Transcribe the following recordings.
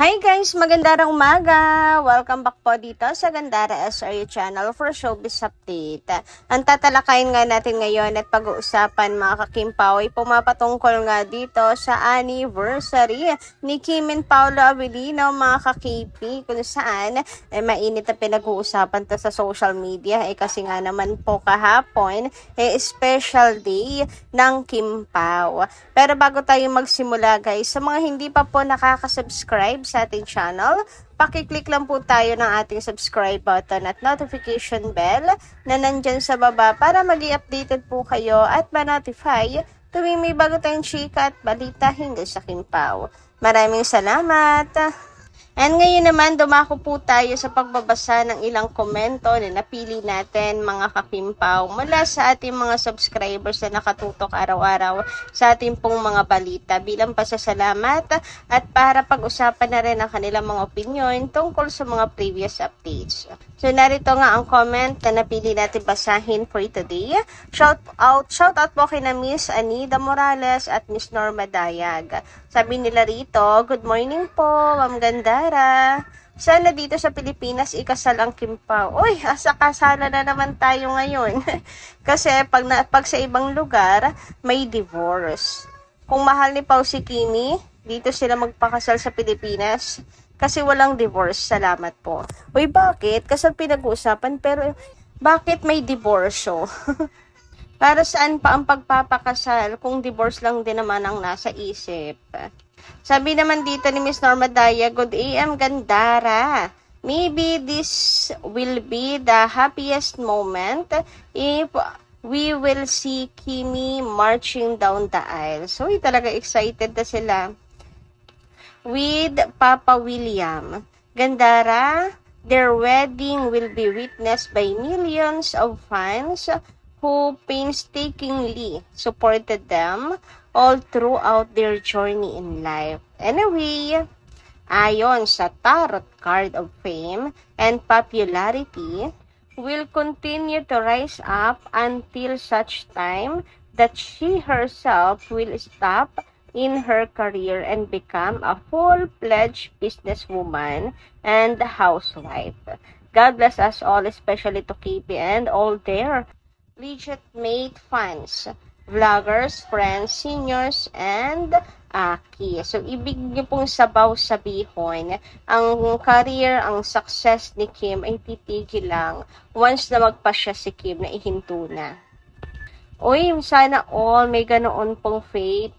Hi guys! Magandang umaga! Welcome back po dito sa Gandara SRU channel for showbiz update. Ang tatalakayin nga natin ngayon at pag-uusapan mga kakimpaw ay pumapatungkol nga dito sa anniversary ni Kim and Paolo Avellino mga kakipi, kung saan mainit na pinag-uusapan to sa social media kasi nga naman po kahapon special day ng Kimpaw. Pero bago tayo magsimula guys, sa mga hindi pa po nakaka-subscribe sa ating channel, pakiclick lang po tayo ng ating subscribe button at notification bell na nandyan sa baba para mag-i-updated po kayo at ma-notify tuwing may bago tayong chika at balita hinggil sa Kimpaw. Maraming salamat! And ngayon naman, dumako po tayo sa pagbabasa ng ilang komento na napili natin mga kakimpaw mula sa ating mga subscribers na nakatutok araw-araw sa ating pong mga balita bilang pasasalamat at para pag-usapan na rin ang kanilang mga opinion tungkol sa mga previous updates. So narito nga ang comment na napili natin basahin for today. Shout out po kay na Miss Anida Morales at Miss Norma Dayag. Sabi nila rito, good morning po, Ma'am Gandara. Sana dito sa Pilipinas ikasal ang Kimpaw. Uy, asa kasala na naman tayo ngayon. Kasi pag sa ibang lugar, may divorce. Kung mahal ni Pao si Kimi, dito sila magpakasal sa Pilipinas. Kasi walang divorce, salamat po. Uy, bakit? Kasal pinag-uusapan, pero bakit may diborsyo? Para saan pa ang pagpapakasal kung divorce lang din naman ang nasa isip? Sabi naman dito ni Miss Norma Daya, good AM Gandara. Maybe this will be the happiest moment if we will see Kimi marching down the aisle. So, talaga excited na sila. With Papa William. Gandara, their wedding will be witnessed by millions of fans who painstakingly supported them all throughout their journey in life. Anyway, ayon sa Tarot Card of Fame and Popularity, will continue to rise up until such time that she herself will stop in her career and become a full-fledged businesswoman and housewife. God bless us all, especially to KP and all their legitimate fans, vloggers, friends, seniors, and Aki. So, ibig niyo pong sabaw-sabihon, ang career, ang success ni Kim ay titigil lang once na magpasya si Kim na ihinto na. Uy, sana all may ganoon pong faith.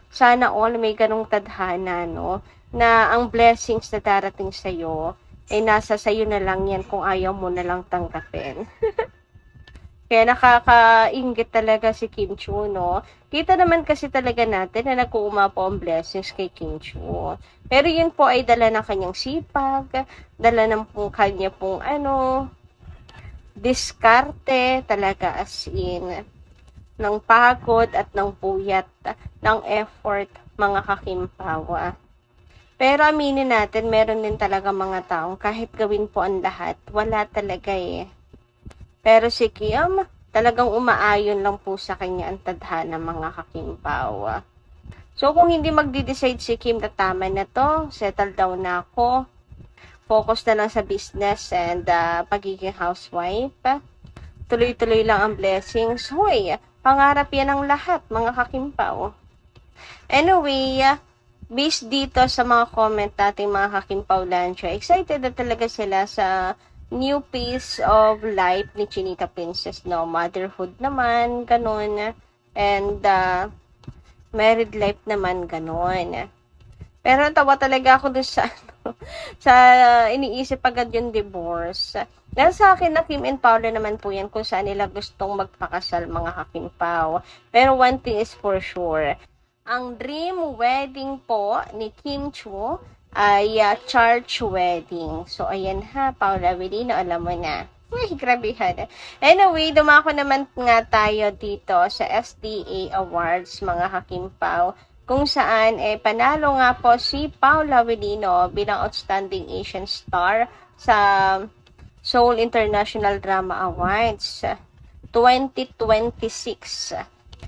Sana all may ganong tadhana, no? Na ang blessings na darating sa'yo, ay nasa sa'yo na lang yan kung ayaw mo na lang tanggapin. Kaya nakakainggit talaga si Kim Chiu, no? Kita naman kasi talaga natin na nag-uuma po ang blessings kay Kim Chiu. Pero yun po ay dala ng kanyang sipag, dala ng kanya pong diskarte talaga as in ng pagod at ng puyat, ng effort, mga kakimpawa. Pero aminin natin, meron din talaga mga taong kahit gawin po ang lahat, wala talaga eh. Pero si Kim, talagang umaayon lang po sa kanya ang tadhana, mga kakimpawa. So kung hindi magde-decide si Kim na tama na to, settle down na ako, focus na lang sa business and pagiging housewife, tuloy-tuloy lang ang blessings. Hoy, pangarap yan ang lahat, mga kakimpaw. Anyway, based dito sa mga comment natin mga kakimpaw Lancho, excited na talaga sila sa new phase of life ni Chinita Princess, no? Motherhood naman, ganun. And married life naman, ganun. Pero tawa talaga ako dun sa sa iniisip agad yung divorce. Dahil sa akin na Kim and Paolo naman po yan kung saan nila gustong magpakasal, mga kakimpaw. Pero one thing is for sure, ang dream wedding po ni Kim Chiu ay church wedding. So ayan ha, Paolo Avellino, alam mo na. Uy, grabehan. Anyway, dumako naman nga tayo dito sa SDA Awards, mga kakimpaw, kung saan panalo nga po si Paolo Avellino bilang Outstanding Asian Star sa Seoul International Drama Awards 2026.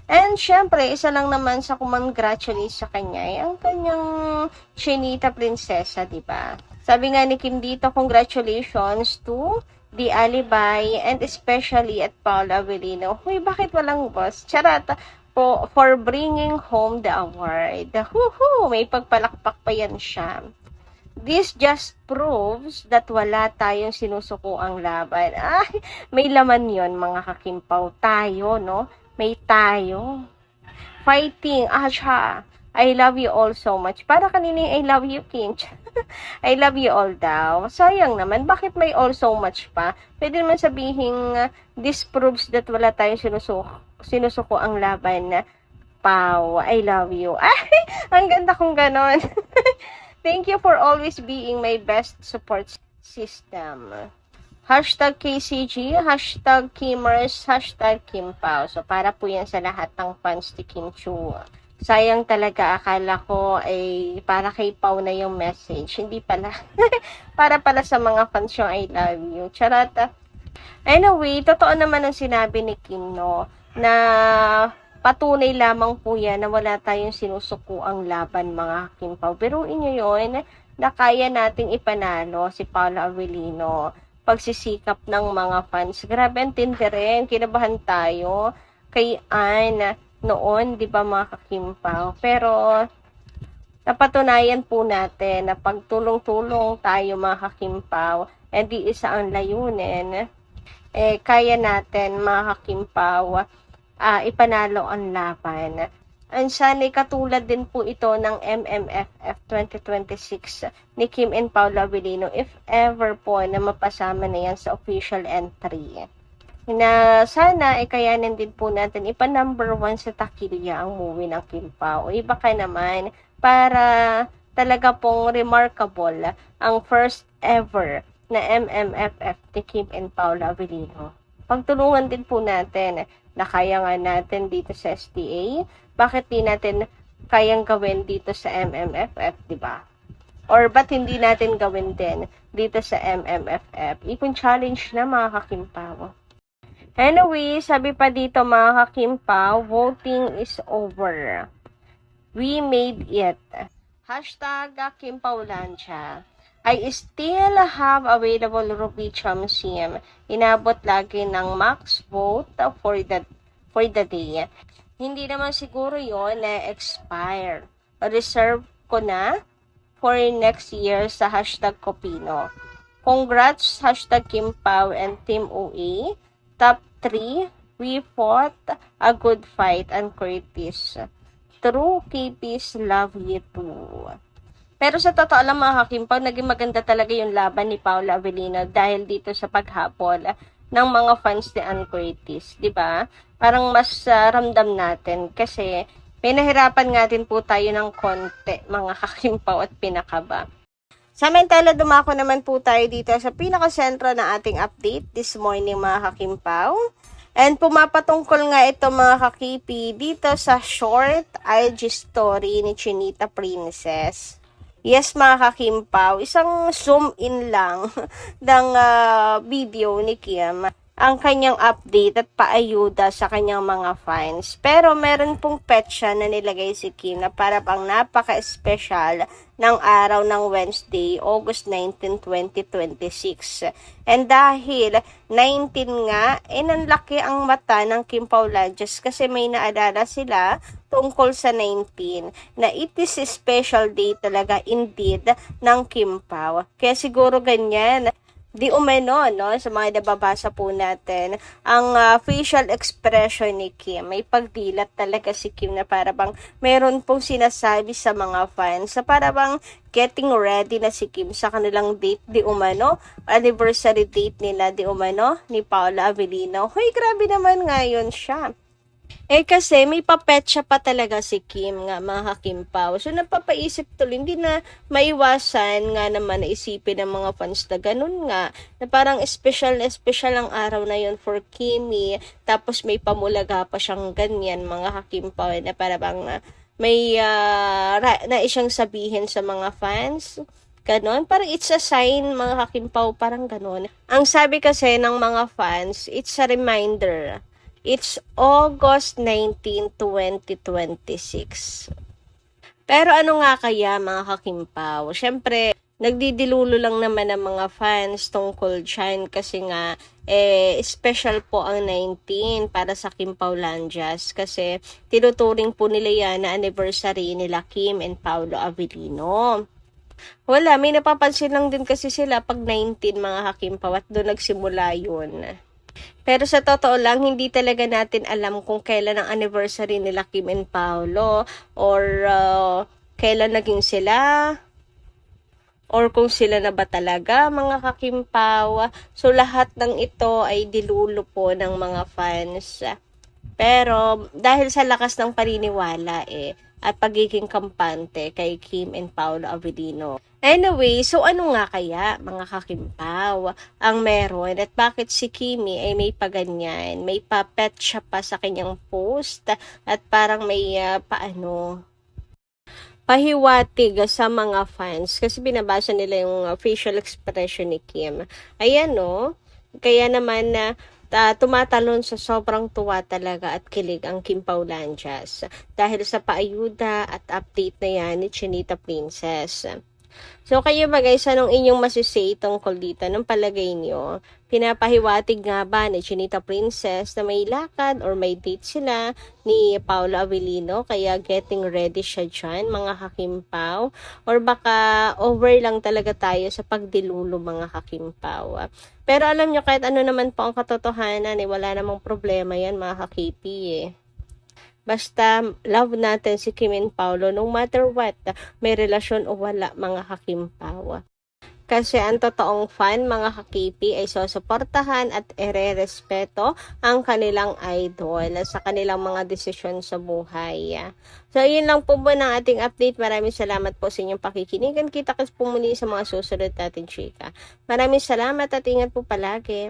And syempre, isa lang naman sa kumongratulate sa kanya ay ang kanyang Chinita prinsesa, di ba? Sabi nga ni Kim dito, congratulations to the Alibay and especially at Paula Avellino. Huy, bakit walang boss? Charot, for bringing home the award. Woohoo! May pagpalakpak pa yan siya. This just proves that wala tayong sinusukuang laban. Ay, may laman yon mga kakimpaw. Tayo, no? May tayo. Fighting. Asha. I love you all so much. Para kanina I love you, Kim. I love you all daw. Sayang naman. Bakit may all so much pa? Pwede naman sabihin, this proves that wala tayong sinusuko ang laban. Pau, I love you. Ay, ang ganda kong ganon. Thank you for always being my best support system. Hashtag KCG, hashtag Kimers, hashtag Kimpao. So, para po yan sa lahat ng fans ni Kim Chu. Sayang talaga, akala ko ay para kay Pau na yung message. Hindi pala. Para pala sa mga fans yung I love you. Charata. Anyway, totoo naman ang sinabi ni Kim, no? Na patunay lamang po yan na wala tayong sinusuko ang laban, mga Kimpaw. Pero inyo yun, na kaya nating ipanalo si Paula Avellino. Pagsisikap ng mga fans. Grabe, ang tindi rin. Kinabahan tayo kay Anne noon, di ba mga kakimpaw? Pero, napatunayan po natin na pagtulong-tulong tayo mga kakimpaw, di isa ang layunin, kaya natin mga kakimpaw, ipanalo ang laban. And sana katulad din po ito ng MMFF 2026 ni Kim and Paula Avellino if ever po na mapasama na yan sa official entry. Na sana kayanin din po natin number 1 sa takilya ang movie ng Kim Pao. Baka naman para talaga pong remarkable ang first ever na MMFF ni Kim and Paula Avellino. Pagtulungan din po natin na kaya nga natin dito sa STA. Bakit di natin kayang gawin dito sa MMFF, di ba? Or ba't hindi natin gawin din dito sa MMFF? Ipon challenge na mga kakimpaw. Anyway, sabi pa dito mga kakimpaw, voting is over. We made it. Hashtag Kimpawlansya. I still have available Rubicham SIM. Inabot lagi ng max vote for the day. Hindi naman siguro yon na expire. Reserve ko na for next year sa hashtag Copino. Congrats, hashtag Kimpaw and Team OA. Top 3, we fought a good fight and Curtis. True KPs love you too. Pero sa totoo lang mga kakimpaw, naging maganda talaga yung laban ni Paula Avellino dahil dito sa paghabol ng mga fans ni Ann Curtis, di ba? Parang mas ramdam natin kasi pinahirapan nga din po tayo ng konti, mga kakimpaw at pinakaba. Samantala, dumako naman po tayo dito sa pinakasentro na ating update this morning, mga kakimpaw. And pumapatungkol nga ito, mga kakipi, dito sa short IG story ni Chinita Princess. Yes, mga kakimpaw, isang zoom in lang ng video ni Kim ang kanyang update at paayuda sa kanyang mga fans. Pero meron pong petsa na nilagay si Kim na para pang napaka-special ng araw ng Wednesday, August 19, 2026. And dahil 19 nga, nanlaki ang mata ng Kim Pauladyos kasi may naalala sila tungkol sa 19 na it is a special day talaga indeed ng Kim Pao. Kaya siguro ganyan, di umano, no, sa mga nababasa po natin, ang facial expression ni Kim, may pagdilat talaga si Kim na para bang meron pong sinasabi sa mga fans, sa para bang getting ready na si Kim sa kanilang date di umano, anniversary date nila di umano ni Paula Avellino. Hoy, grabe naman ngayon siya. Kasi may papetsa pa talaga si Kim nga, mga kakimpaw. So napapaisip tuloy, hindi na maiwasan nga naman na isipin ng mga fans na ganun nga, na parang special na special ang araw na yon for Kimi, tapos may pamulaga pa siyang ganyan, mga kakimpaw, na para bang may nais siyang sabihin sa mga fans. Ganon, parang it's a sign, mga kakimpaw, parang ganon. Ang sabi kasi ng mga fans, it's a reminder It's August 19, 2026. Pero ano nga kaya mga kakimpaw? Siyempre, nagdidilulo lang naman ng mga fans tungkol dyan kasi nga special po ang 19 para sa Kimpaulandias kasi tinuturing po nila yan na anniversary nila Kim and Paolo Avellino. Wala, may napapansin lang din kasi sila pag 19 mga kakimpaw at doon nagsimula yun. Pero sa totoo lang, hindi talaga natin alam kung kailan ang anniversary nila Kim and Paolo or kailan naging sila or kung sila na ba talaga mga kakimpaw. So lahat ng ito ay dilulo po ng mga fans. Pero dahil sa lakas ng paniniwala at pagiging kampante kay Kim and Paolo Avellino. Anyway, so ano nga kaya mga kakimpaw ang meron at bakit si Kimi ay may paganyan, may pa-pet siya pa sa kanyang post at parang may pahiwatig sa mga fans kasi binabasa nila yung facial expression ni Kim. Ayan no, kaya naman na tumatalon sa sobrang tuwa talaga at kilig ang Kim Paulandias dahil sa paayuda at update na yan ni Chinita Princess. So kayo ba guys, anong inyong masisay tungkol dito? Anong palagay nyo? Pinapahiwatig nga ba ni Chinita Princess na may lakad or may date sila ni Paolo Avellino kaya getting ready siya dyan mga kakimpaw? Or baka over lang talaga tayo sa pagdilulo mga kakimpaw? Pero alam nyo kahit ano naman po ang katotohanan wala namang problema yan mga kakipi Basta love natin si Kim and Paolo no matter what, may relasyon o wala mga kakimpaw. Kasi ang totoong fan mga kakipi ay susuportahan at ere-respeto ang kanilang idol sa kanilang mga desisyon sa buhay. So yun lang po muna ang ating update. Maraming salamat po sa inyong pakikinigan. Kita-kits po muli sa mga susunod natin chika. Maraming salamat at ingat po palagi.